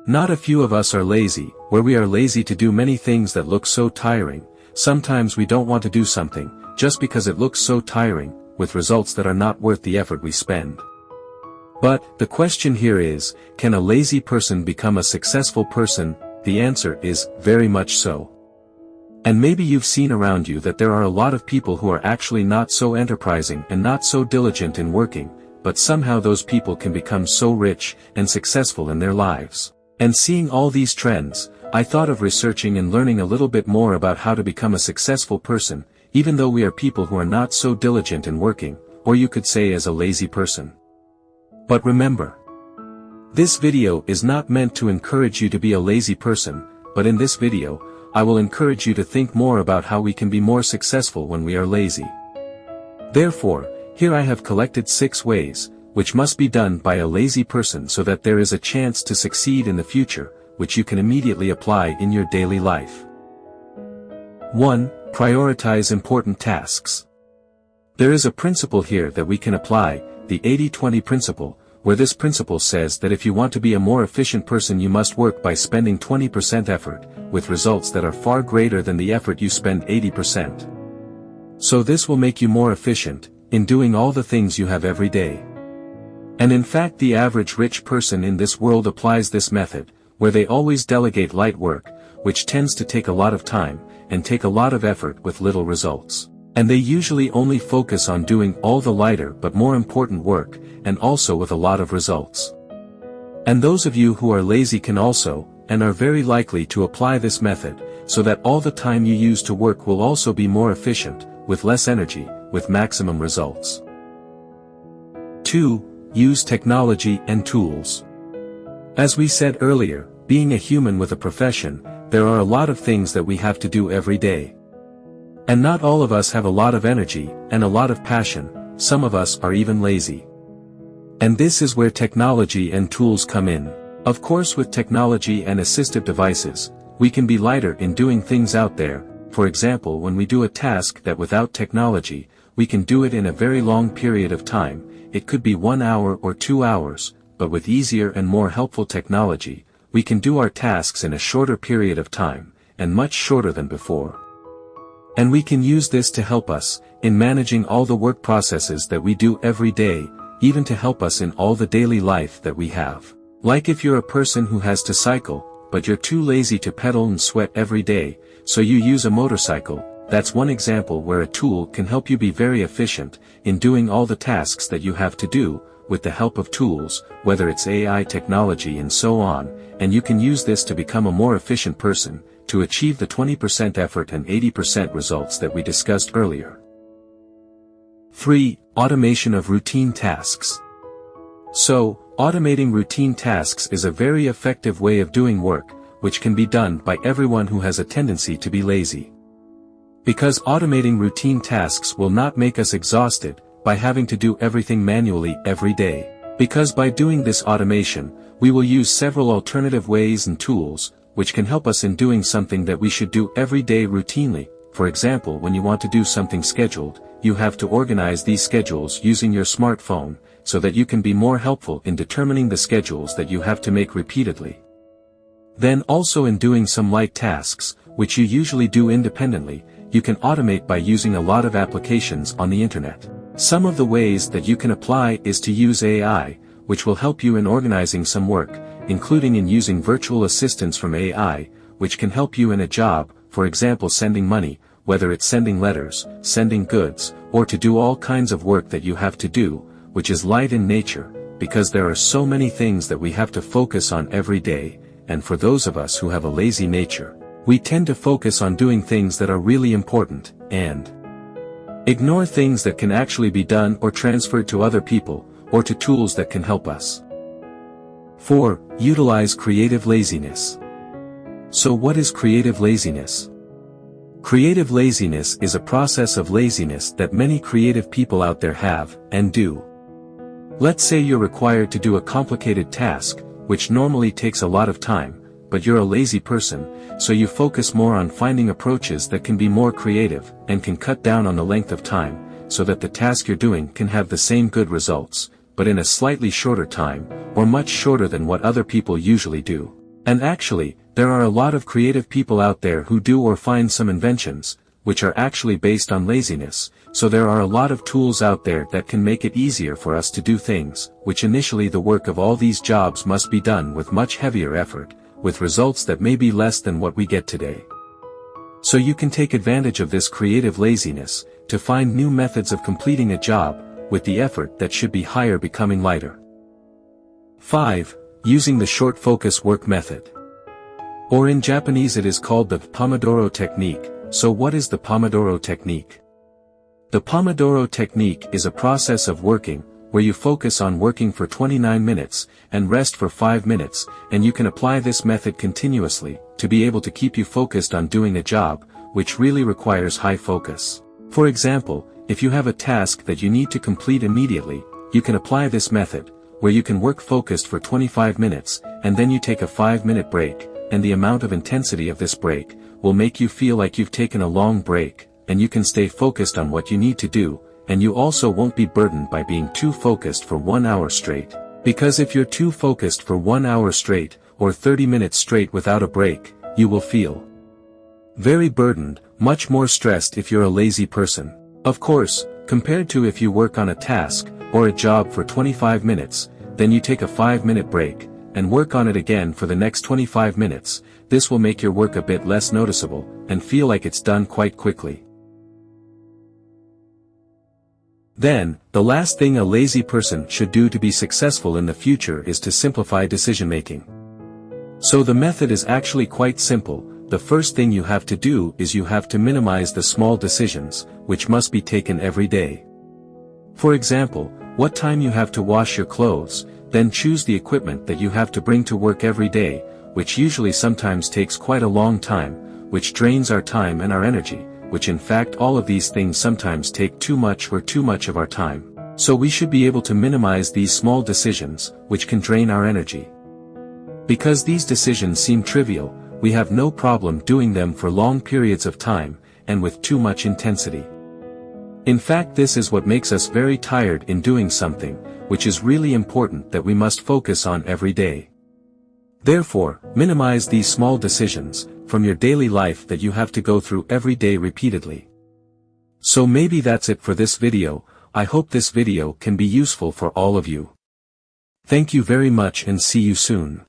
Not a few of us are lazy, where we are lazy to do many things that look so tiring. Sometimes we don't want to do something, just because it looks so tiring, with results that are not worth the effort we spend. But, the question here is, can a lazy person become a successful person? The answer is, very much so. And maybe you've seen around you that there are a lot of people who are actually not so enterprising and not so diligent in working, but somehow those people can become so rich and successful in their lives. And seeing all these trends, I thought of researching and learning a little bit more about how to become a successful person, even though we are people who are not so diligent in working, or you could say as a lazy person. But remember, this video is not meant to encourage you to be a lazy person, but in this video, I will encourage you to think more about how we can be more successful when we are lazy. Therefore, here I have collected 6 ways, which must be done by a lazy person so that there is a chance to succeed in the future, which you can immediately apply in your daily life. 1. Prioritize important tasks. There is a principle here that we can apply, the 80-20 principle, where this principle says that if you want to be a more efficient person you must work by spending 20% effort, with results that are far greater than the effort you spend 80%. So this will make you more efficient, in doing all the things you have every day. And in fact the average rich person in this world applies this method, where they always delegate light work, which tends to take a lot of time, and take a lot of effort with little results. And they usually only focus on doing all the lighter but more important work, and also with a lot of results. And those of you who are lazy can also, and are very likely to apply this method, so that all the time you use to work will also be more efficient, with less energy, with maximum results. 2. Use technology and tools. As we said earlier, being a human with a profession, there are a lot of things that we have to do every day. And not all of us have a lot of energy, and a lot of passion, some of us are even lazy. And this is where technology and tools come in. Of course with technology and assistive devices, we can be lighter in doing things out there. For example, when we do a task that without technology, we can do it in a very long period of time, it could be 1 hour or 2 hours, but with easier and more helpful technology, we can do our tasks in a shorter period of time, and much shorter than before. And we can use this to help us, in managing all the work processes that we do every day, even to help us in all the daily life that we have. Like if you're a person who has to cycle, but you're too lazy to pedal and sweat every day, so you use a motorcycle. That's one example where a tool can help you be very efficient, in doing all the tasks that you have to do, with the help of tools, whether it's AI technology and so on, and you can use this to become a more efficient person, to achieve the 20% effort and 80% results that we discussed earlier. 3. Automation of routine tasks. So, automating routine tasks is a very effective way of doing work, which can be done by everyone who has a tendency to be lazy. Because automating routine tasks will not make us exhausted, by having to do everything manually every day. Because by doing this automation, we will use several alternative ways and tools, which can help us in doing something that we should do every day routinely. For example, when you want to do something scheduled, you have to organize these schedules using your smartphone, so that you can be more helpful in determining the schedules that you have to make repeatedly. Then also in doing some light tasks, which you usually do independently, you can automate by using a lot of applications on the internet. Some of the ways that you can apply is to use AI, which will help you in organizing some work, including in using virtual assistants from AI, which can help you in a job, for example sending money, whether it's sending letters, sending goods, or to do all kinds of work that you have to do, which is light in nature, because there are so many things that we have to focus on every day, and for those of us who have a lazy nature, we tend to focus on doing things that are really important, and ignore things that can actually be done or transferred to other people, or to tools that can help us. 4. Utilize creative laziness. So what is creative laziness? Creative laziness is a process of laziness that many creative people out there have, and do. Let's say you're required to do a complicated task, which normally takes a lot of time, but you're a lazy person, so you focus more on finding approaches that can be more creative, and can cut down on the length of time, so that the task you're doing can have the same good results, but in a slightly shorter time, or much shorter than what other people usually do. And actually, there are a lot of creative people out there who do or find some inventions, which are actually based on laziness, so there are a lot of tools out there that can make it easier for us to do things, which initially the work of all these jobs must be done with much heavier effort, with results that may be less than what we get today. So you can take advantage of this creative laziness, to find new methods of completing a job, with the effort that should be higher becoming lighter. 5. Using the short focus work method. Or in Japanese it is called the Pomodoro technique. So what is the Pomodoro technique? The Pomodoro technique is a process of working, where you focus on working for 29 minutes, and rest for 5 minutes, and you can apply this method continuously, to be able to keep you focused on doing a job, which really requires high focus. For example, if you have a task that you need to complete immediately, you can apply this method, where you can work focused for 25 minutes, and then you take a 5-minute break, and the amount of intensity of this break will make you feel like you've taken a long break, and you can stay focused on what you need to do, and you also won't be burdened by being too focused for 1 hour straight. Because if you're too focused for 1 hour straight, or 30 minutes straight without a break, you will feel very burdened, much more stressed if you're a lazy person. Of course, compared to if you work on a task, or a job for 25 minutes, then you take a 5-minute break, and work on it again for the next 25 minutes, this will make your work a bit less noticeable, and feel like it's done quite quickly. Then, the last thing a lazy person should do to be successful in the future is to simplify decision-making. So the method is actually quite simple. The first thing you have to do is you have to minimize the small decisions, which must be taken every day. For example, what time you have to wash your clothes, then choose the equipment that you have to bring to work every day, which usually sometimes takes quite a long time, which drains our time and our energy, which in fact all of these things sometimes take too much of our time. So we should be able to minimize these small decisions, which can drain our energy. Because these decisions seem trivial, we have no problem doing them for long periods of time, and with too much intensity. In fact, this is what makes us very tired in doing something, which is really important that we must focus on every day. Therefore, minimize these small decisions from your daily life that you have to go through every day repeatedly. So maybe that's it for this video. I hope this video can be useful for all of you. Thank you very much and see you soon.